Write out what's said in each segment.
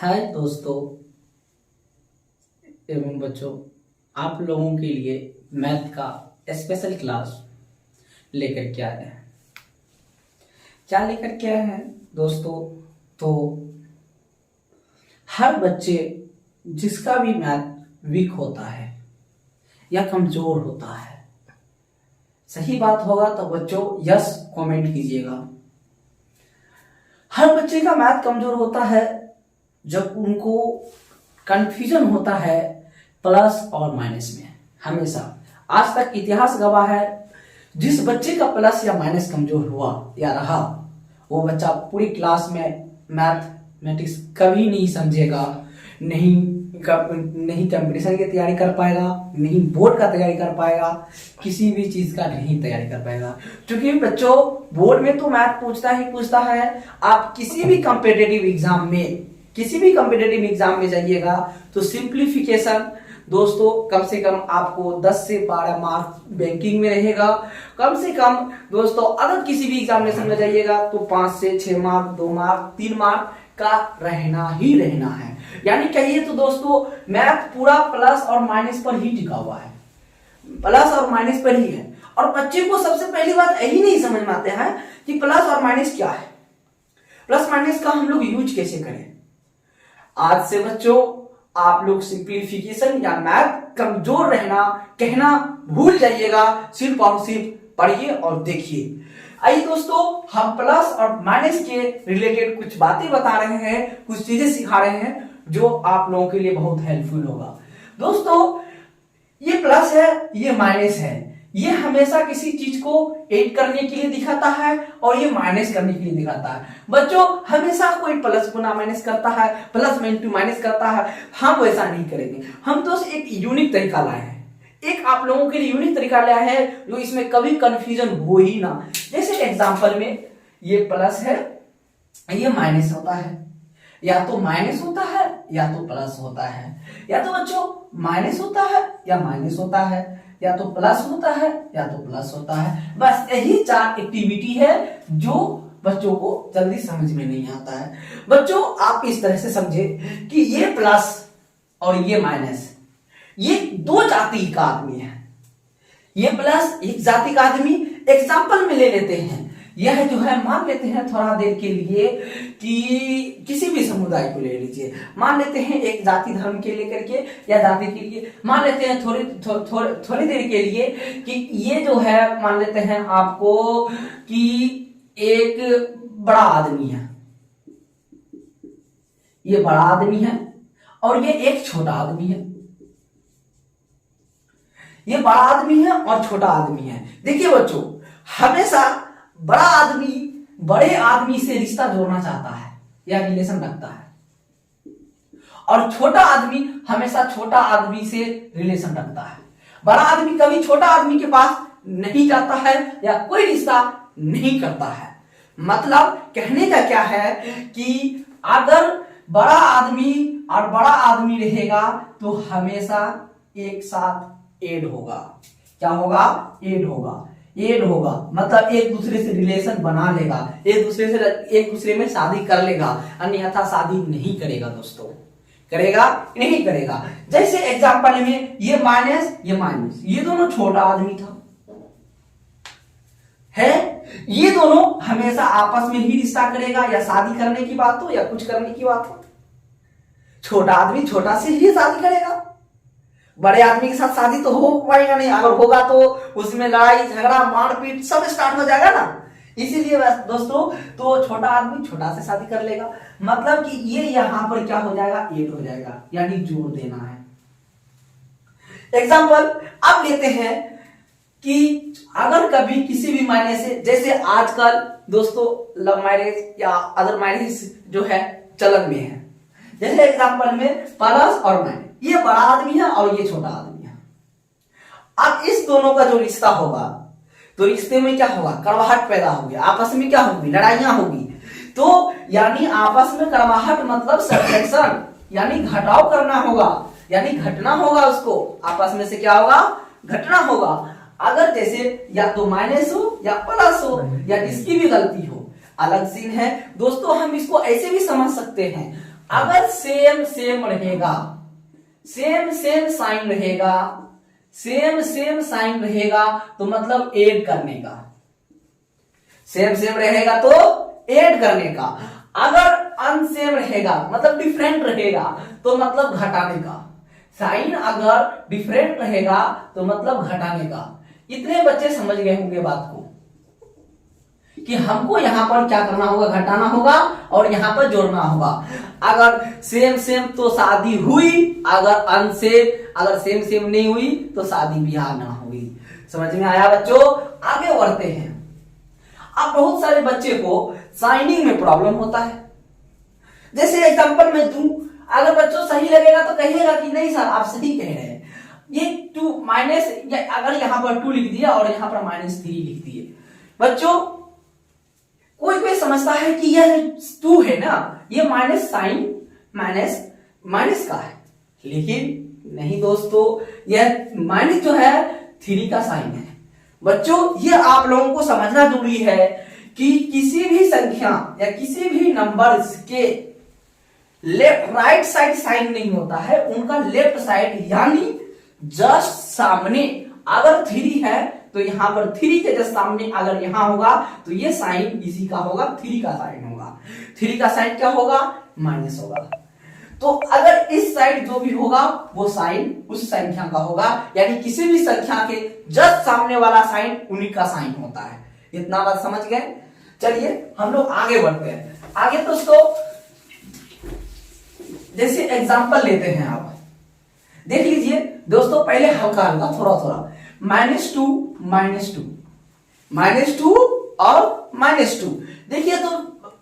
हाय दोस्तों एवं बच्चों, आप लोगों के लिए मैथ का स्पेशल क्लास लेकर के आए हैं। क्या लेकर के आए हैं दोस्तों? तो हर बच्चे जिसका भी मैथ वीक होता है या कमजोर होता है, सही बात होगा तो बच्चों यस कमेंट कीजिएगा। हर बच्चे का मैथ कमजोर होता है जब उनको कंफ्यूजन होता है प्लस और माइनस में। हमेशा आज तक इतिहास गवाह है, जिस बच्चे का प्लस या माइनस कमजोर हुआ या रहा, वो बच्चा पूरी क्लास में मैथमेटिक्स कभी नहीं समझेगा, नहीं कंपटीशन की तैयारी कर पाएगा, नहीं बोर्ड का तैयारी कर पाएगा, किसी भी चीज का नहीं तैयारी कर पाएगा। क्योंकि बच्चों बोर्ड में तो मैथ पूछता है। आप किसी भी कॉम्पिटिटिव एग्जाम में जाइएगा तो सिंप्लीफिकेशन दोस्तों कम से कम आपको 10 से 12 मार्क्स बैंकिंग में रहेगा। कम से कम दोस्तों अगर किसी भी एग्जामिनेशन में जाइएगा तो 5 से 6 मार्क, 2 मार्क, 3 मार्क का रहना ही रहना है। यानी कहिए तो दोस्तों मैथ पूरा प्लस और माइनस पर ही टिका हुआ है, प्लस और माइनस पर ही है। और बच्चे को सबसे पहली बात यही नहीं समझ में आते हैं कि प्लस और माइनस क्या है, प्लस माइनस का हम लोग यूज कैसे करें। आज से बच्चों आप लोग सिंप्लीफिकेशन या मैथ कमजोर रहना कहना भूल जाइएगा, सिर्फ और सिर्फ पढ़िए और देखिए। आइए दोस्तों हम प्लस और माइनस के रिलेटेड कुछ बातें बता रहे हैं, कुछ चीजें सिखा रहे हैं जो आप लोगों के लिए बहुत हेल्पफुल होगा। दोस्तों ये प्लस है, ये माइनस है, ये हमेशा किसी चीज को ऐड करने के लिए दिखाता है और ये माइनस करने के लिए दिखाता है। बच्चों हमेशा कोई प्लस गुना माइनस करता है, प्लस इंटू माइनस करता है, हम वैसा नहीं करेंगे। हम तो एक यूनिक तरीका लाए हैं, एक आप लोगों के लिए यूनिक तरीका लाया है जो इसमें कभी कंफ्यूजन हो ही ना। जैसे एग्जांपल में ये प्लस है, ये माइनस होता है, या तो माइनस होता है या तो प्लस होता है, या तो बच्चों माइनस होता है या माइनस होता है, या तो प्लस होता है या तो प्लस होता है। बस यही 4 एक्टिविटी है जो बच्चों को जल्दी समझ में नहीं आता है। बच्चों आप इस तरह से समझे कि ये प्लस और ये माइनस, ये 2 जाति का आदमी है। ये प्लस एक जाति का आदमी एग्जाम्पल में ले लेते हैं। यह जो है मान लेते हैं थोड़ा देर के लिए कि किसी भी समुदाय को ले लीजिए, मान लेते हैं एक जाति धर्म के लेकर के या जाति के लिए, मान लेते हैं थोड़ी देर के लिए कि ये जो है मान लेते हैं आपको कि एक बड़ा आदमी है, ये बड़ा आदमी है और ये एक छोटा आदमी है। ये बड़ा आदमी है और छोटा आदमी है। देखिए बच्चों हमेशा बड़ा आदमी बड़े आदमी से रिश्ता जोड़ना चाहता है या रिलेशन रखता है, और छोटा आदमी हमेशा छोटा आदमी से रिलेशन रखता है। बड़ा आदमी कभी छोटा आदमी के पास नहीं जाता है या कोई रिश्ता नहीं करता है। मतलब कहने का क्या है कि अगर बड़ा आदमी और बड़ा आदमी रहेगा तो हमेशा एक साथ ऐड होगा। क्या होगा? ऐड होगा मतलब एक दूसरे से रिलेशन बना लेगा, एक दूसरे में शादी कर लेगा, अन्यथा शादी नहीं करेगा। दोस्तों करेगा नहीं करेगा। जैसे एग्जांपल में ये माइनस ये दोनों छोटा आदमी था है, ये दोनों हमेशा आपस में ही रिश्ता करेगा या शादी करने की बात हो या कुछ करने की बात हो। छोटा आदमी छोटा से ही शादी करेगा, बड़े आदमी के साथ शादी तो हो पाएगा नहीं, अगर होगा तो उसमें लड़ाई झगड़ा मारपीट सब स्टार्ट हो जाएगा ना। इसीलिए दोस्तों तो छोटा आदमी छोटा से शादी कर लेगा। मतलब कि ये यहां पर क्या हो जाएगा? ऐड हो जाएगा, यानी जोड़ देना है। एग्जांपल अब लेते हैं कि अगर कभी किसी भी मायने से, जैसे आजकल दोस्तों लव मैरिज या अदर मैरिज जो है चलन में है। जैसे एग्जांपल में प्लस और माइनस, ये बड़ा आदमी है और ये छोटा आदमी है। अब इस दोनों का जो रिश्ता होगा तो रिश्ते में क्या होगा? कड़वाहट पैदा होगी, आपस में क्या होगी? लड़ाइयां होगी। तो यानी आपस में कड़वाहट मतलब सब्ट्रैक्शन, यानी घटाव करना होगा, यानी घटना होगा। उसको आपस में से क्या होगा? घटना होगा। अगर जैसे या तो माइनस हो या प्लस हो या इसकी भी गलती हो, अलग सीन है। दोस्तों हम इसको ऐसे भी समझ सकते हैं, अगर सेम सेम रहेगा, सेम सेम साइन रहेगा, सेम सेम साइन रहेगा तो मतलब ऐड करने का, सेम सेम रहेगा तो ऐड करने का। अगर अनसेम रहेगा मतलब डिफरेंट रहेगा तो मतलब घटाने का। साइन अगर डिफरेंट रहेगा तो मतलब घटाने का। इतने बच्चे समझ गए होंगे बात को कि हमको यहां पर क्या करना होगा, घटाना होगा और यहां पर जोड़ना होगा। अगर सेम सेम तो शादी हुई, अगर अनसेम, अगर सेम सेम नहीं हुई तो शादी ब्याह ना हुई। समझ में आया बच्चों? आगे बढ़ते हैं। अब बहुत सारे बच्चे को साइनिंग में प्रॉब्लम होता है। जैसे एग्जांपल में दूं, अगर बच्चों सही लगेगा तो कहिएगा कि नहीं सर आप सही कह रहे हैं, ये 2 माइनस, अगर यहां पर 2 लिख दिया और यहां पर -3 लिख दिए। बच्चों कोई कोई समझता है कि यह 2 है ना, ये माइनस साइन माइनस का है, लेकिन नहीं दोस्तों, यह माइनस जो है 3 का साइन है। बच्चों ये आप लोगों को समझना जरूरी है कि किसी भी संख्या या किसी भी नंबर के लेफ्ट राइट साइड साइन नहीं होता है, उनका लेफ्ट साइड यानी जस्ट सामने। अगर 3 है तो यहां पर 3 के जस्ट सामने अगर यहां होगा तो ये साइन इसी का होगा, 3 का साइन होगा। 3 का साइन क्या होगा? माइनस होगा। तो अगर इस साइड जो भी होगा वो साइन उस संख्या का होगा, यानी किसी भी संख्या के जस्ट सामने वाला साइन उन्हीं का साइन होता है। इतना बात समझ गए? चलिए हम लोग आगे बढ़ते हैं। आगे दोस्तों जैसे एग्जांपल लेते हैं, आप देख लीजिए दोस्तों, पहले हल्का हल्का थोड़ा थोड़ा -2 -2 और -2। देखिए तो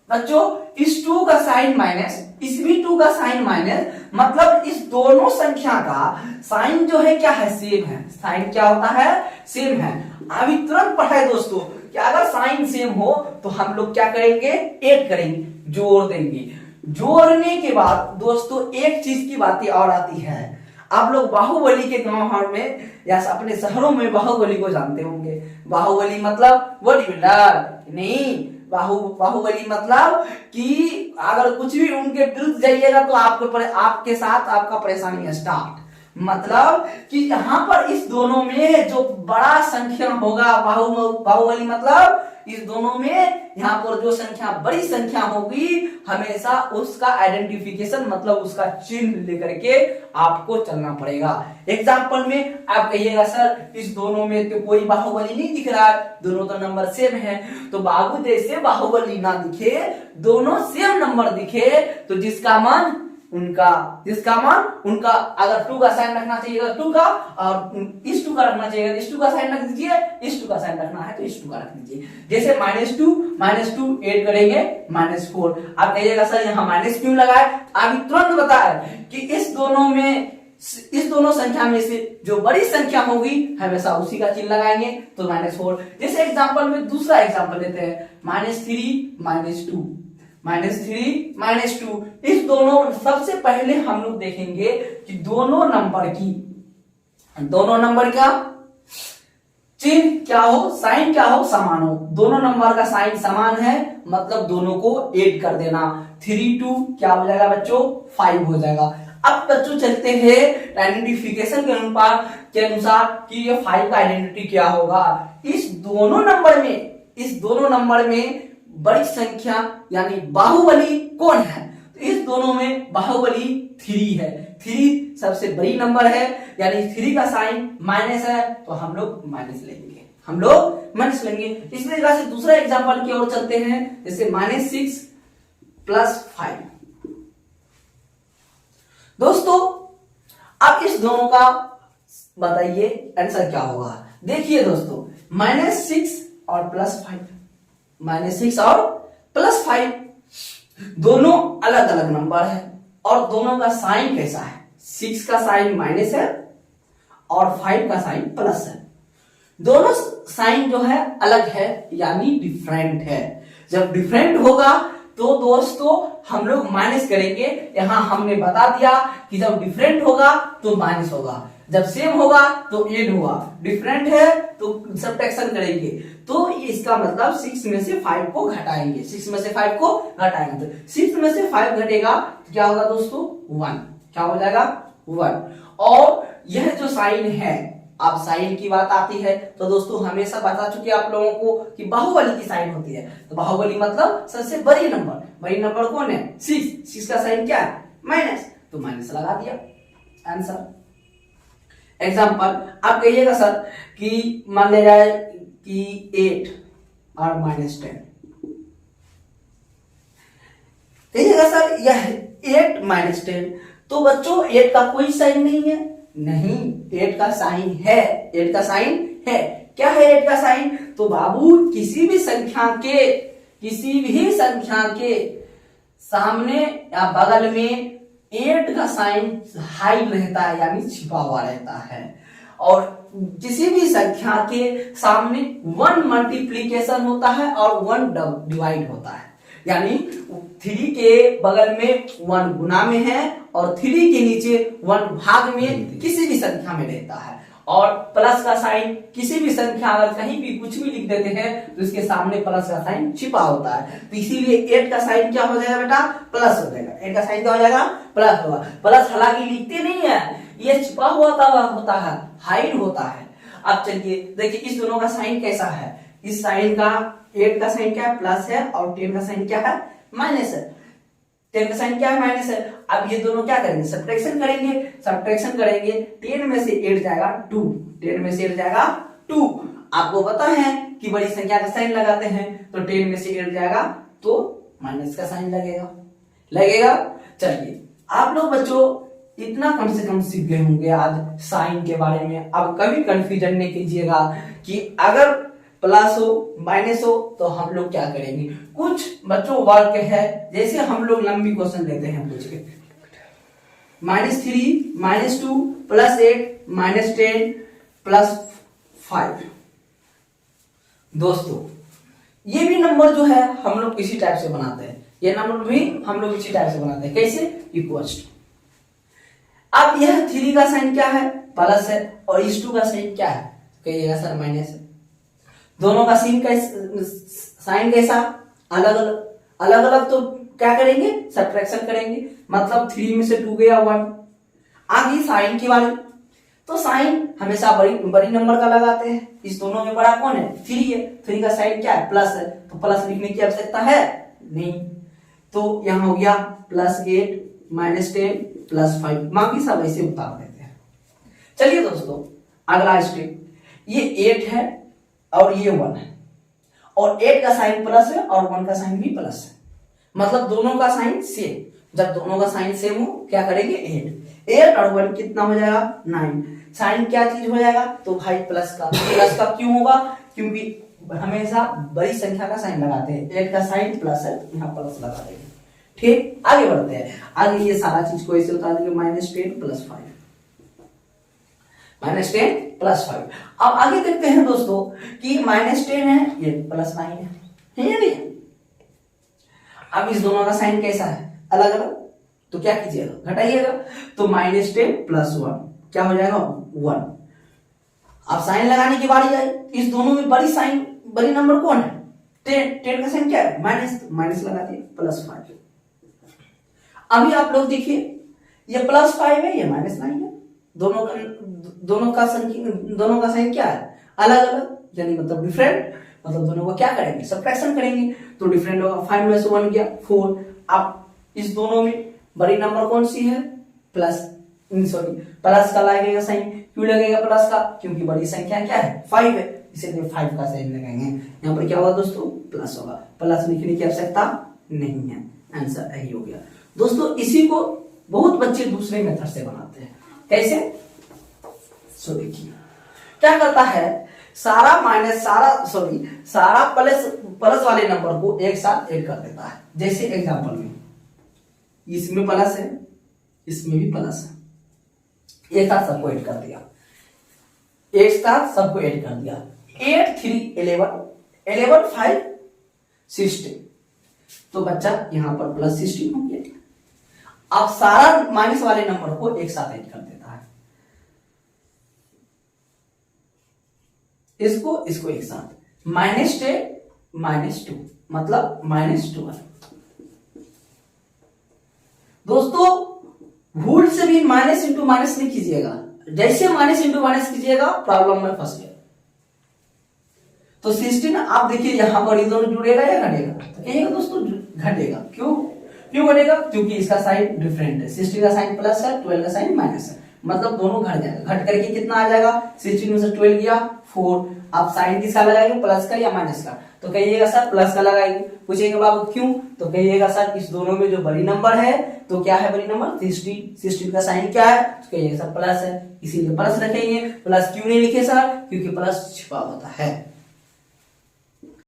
बच्चों इस 2 का साइन माइनस, इस भी 2 का साइन माइनस, मतलब इस दोनों संख्या का साइन जो है क्या है? सेम है। साइन क्या होता है? सेम है। अभी तुरंत पढ़ाए दोस्तों कि अगर साइन सेम हो तो हम लोग क्या करेंगे? ऐड करेंगे, जोड़ देंगे। जोड़ने के बाद दोस्तों एक चीज की बातें और आती है। आप लोग बाहुबली के गांव में या अपने शहरों में बाहुबली को जानते होंगे। बाहुबली मतलब बॉडी बिल्डर नहीं, बाहुबली मतलब कि अगर कुछ भी उनके विरुद्ध जाइएगा तो आपके साथ आपका परेशानी स्टार्ट। मतलब कि यहाँ पर इस दोनों में जो बड़ा संख्या होगा, बाहुबली मतलब इस दोनों में यहाँ पर जो संख्या बड़ी संख्या होगी हमेशा उसका आइडेंटिफिकेशन मतलब उसका चिन्ह लेकर के आपको चलना पड़ेगा। एग्जाम्पल में आप कहिएगा सर इस दोनों में तो कोई बाहुबली नहीं दिख रहा है, दोनों तो नंबर सेम है। तो बाबू जैसे बाहुबली ना दिखे, दोनों सेम नंबर दिखे तो जिसका मान उनका अगर 2 का साइन रखना चाहिए 2 का, और इस 2 का रखना चाहिए इस 2 का साइन रख दीजिए, इस 2 का साइन रखना है तो इस 2 का रख दीजिए। जैसे -2 ऐड करेंगे -4। आप कहिएगा सर यहाँ माइनस क्यों लगाए? अभी तुरंत बताए कि इस दोनों संख्या में से जो बड़ी संख्या होगी हमेशा उसी का चिन्ह लगाएंगे तो -4। जैसे एग्जांपल में दूसरा एग्जांपल लेते हैं, -3 -2। इस दोनों सबसे पहले हम लोग देखेंगे कि दोनों नंबर का चिन्ह क्या हो, साइन क्या हो, समान हो। दोनों नंबर का साइन समान है मतलब दोनों को ऐड कर देना। 3 2 क्या हो जाएगा बच्चों? 5 हो जाएगा। अब बच्चों चलते हैं आइडेंटिफिकेशन के अनुसार कि ये 5 का आइडेंटिटी क्या होगा। इस दोनों नंबर में बड़ी संख्या यानी बाहुबली कौन है? तो इस दोनों में बाहुबली 3 है। 3 सबसे बड़ी नंबर है, यानी 3 का साइन माइनस है तो हम लोग माइनस लेंगे। इसी तरह से दूसरा एग्जांपल की ओर चलते हैं, जैसे -6 + 5। दोस्तों अब इस दोनों का बताइए आंसर क्या होगा। देखिए दोस्तों -6 और +5, -6 और +5 दोनों अलग अलग नंबर है और दोनों का साइन कैसा है? 6 का साइन माइनस है और 5 का साइन प्लस है। दोनों साइन जो है अलग है यानी डिफरेंट है। जब डिफरेंट होगा तो दोस्तों हम लोग माइनस करेंगे। यहां हमने बता दिया कि जब डिफरेंट होगा तो माइनस होगा, जब सेम होगा तो एड होगा, डिफरेंट है तो सब्ट्रैक्शन करेंगे। तो इसका मतलब 6 में से 5 को घटाएंगे, 6 में से 5 को घटाएंगे, तो 6 में से 5 घटेगा तो क्या होगा दोस्तों 1, क्या हो जाएगा 1। और यह जो साइन है, अब साइन की बात आती है तो दोस्तों हमेशा बता चुके आप लोगों को कि बाहुबली की साइन होती है। तो बाहुबली मतलब सबसे बड़ी नंबर कौन है 6 का साइन क्या है माइनस, तो माइनस लगा दिया आंसर। एग्जाम्पल आप कहिएगा सर कि मान लिया जाए कि 8 और -10, कहिएगा सर यह 8 -10, तो बच्चों 8 का कोई साइन नहीं है, नहीं 8 का साइन है, 8 का साइन है। क्या है 8 का साइन, तो बाबू किसी भी संख्या के सामने या बगल में 8 का साइन हाइड रहता है, यानी छिपा हुआ रहता है। और किसी भी संख्या के सामने 1 मल्टीप्लीकेशन होता है और 1 डिवाइड होता है, यानी 3 के बगल में 1 गुना में है और 3 के नीचे 1 भाग में किसी भी संख्या में रहता है। और प्लस का साइन किसी भी संख्या अगर कहीं भी कुछ भी लिख देते हैं तो इसके सामने प्लस का साइन छिपा होता है, तो इसीलिए 8 का साइन क्या हो जाएगा बेटा प्लस हो जाएगा। 8 का साइन क्या हो जाएगा प्लस होगा। प्लस हालांकि लिखते नहीं है, ये छिपा हुआ होता है, हाइड होता है। अब चलिए देखिए इस दोनों का साइन कैसा है, इस साइन का 8 का साइन क्या है प्लस है और 10 का साइन क्या है माइनस है, 10 का साइन क्या है माइनस है। अब ये दोनों क्या करेंगे सब्ट्रैक्शन करेंगे, 10 में से 8 जाएगा 2, 10 में से 8 जाएगा 2। आपको पता है कि बड़ी संख्या का साइन लगाते हैं, तो 10 में से 8 जाएगा तो माइनस का साइन लगेगा। चलिए आप लोग बच्चों इतना कम से कम सीख गए होंगे आज साइन के बारे में। अब कभी कंफ्यूजन नहीं कीजिएगा कि अगर प्लस हो माइनस हो तो हम लोग क्या करेंगे। कुछ बच्चों वर्क है, जैसे हम लोग लंबी क्वेश्चन लेते हैं पूछ के -3 -2 +8 -10 +5। दोस्तों ये भी नंबर जो है हम लोग इसी टाइप से बनाते हैं, ये नंबर भी हम लोग इसी टाइप से बनाते हैं, कैसे इक्वल्स टू। अब यह 3 का साइन क्या है प्लस है और इस 2 का साइन क्या है कहिएगा सर माइनस है। दोनों का साइन कैसा अलग अलग तो क्या करेंगे सब्ट्रैक्शन करेंगे, मतलब 3 में से 2 गया 1। आगे साइन की बारी, तो साइन हमेशा बड़ी नंबर का लगाते हैं। इस दोनों में बड़ा कौन है 3 है, 3 का साइन क्या है प्लस है, तो प्लस लिखने की आवश्यकता है नहीं, तो यहां हो गया +8 -10 +5, बाकी सब ऐसे उतार देते हैं। चलिए दोस्तों अगला स्टेप, ये 8 है और ये 1 है और 8 का साइन प्लस है और 1 का साइन भी प्लस है, मतलब दोनों का साइन सेम। जब दोनों का साइन सेम हो क्या करेंगे 8 और 1 कितना हो जाएगा 9। साइन क्या चीज हो जाएगा तो भाई प्लस का क्यों होगा, क्योंकि हमेशा बड़ी संख्या का साइन लगाते हैं। 8 का साइन प्लस है तो यहाँ प्लस लगा देंगे। ठीक आगे बढ़ते हैं, आगे ये सारा चीज को ऐसे उतार देंगे -10 +5। अब आगे देखते हैं दोस्तों कि -10 है ये +9 है या नहीं। अब इस दोनों का साइन कैसा है अलग अलग, तो क्या कीजिएगा घटाइएगा, तो -10 +1 क्या हो जाएगा 1। अब साइन लगाने की बारी आई, इस दोनों में बड़ी नंबर कौन है 10 का साइन क्या है माइनस लगा दिया +5। अभी आप लोग देखिए ये +5 है ये -9 है, दोनों का साइन क्या है अलग अलग, यानी मतलब डिफरेंट, मतलब दोनों को क्या करेंगे सब्ट्रैक्शन करेंगे, तो डिफरेंट होगा 5 में से 1 गया 4। अब इस दोनों में बड़ी नंबर कौन सी है प्लस का लगेगा साइन, क्यों लगेगा प्लस का, क्योंकि बड़ी संख्या क्या है 5 है, इसीलिए 5 का साइन लगाएंगे। यहाँ पर क्या होगा दोस्तों प्लस होगा, प्लस लिखने की आवश्यकता नहीं है, आंसर यही हो गया। दोस्तों इसी को बहुत बच्चे दूसरे मेथड से बनाते हैं, कैसे सो देखिए क्या करता है, सारा प्लस वाले नंबर को एक साथ ऐड कर देता है। जैसे एग्जांपल में इसमें प्लस है इसमें भी प्लस है, एक साथ सबको ऐड कर दिया, 8 3 11 5 16, तो बच्चा यहां पर +16 हो गया। अब सारा माइनस वाले नंबर को एक साथ ऐड कर देता है, इसको एक साथ -10 -2 मतलब -12। दोस्तों भूल से भी माइनस इंटू माइनस नहीं कीजिएगा, जैसे माइनस इंटू माइनस कीजिएगा प्रॉब्लम में फंस गए। तो 16 आप देखिए यहां पर ये दोनों जुड़ेगा या घटेगा, तो कहिएगा दोस्तों घटेगा। क्यों घटेगा? क्योंकि इसका साइन डिफरेंट है, 16 का साइन प्लस है, 12 का साइन माइनस है, मतलब दोनों घट जाएगा। घट करके कितना आ जाएगा? 16 में से 12 गया 4। आप साइन किसका लगाएंगे, प्लस का या माइनस का? तो कहिएगा सर प्लस का लगाएंगे। पूछेंगे बाबू क्यों? तो कहिएगा सर इस दोनों में जो बड़ी नंबर है तो क्या है बड़ी नंबर? 16 का साइन क्या है? तो कहिएगा सर प्लस है, इसीलिए प्लस रखेंगे। प्लस क्यों नहीं लिखे सर? क्योंकि प्लस छिपा होता है।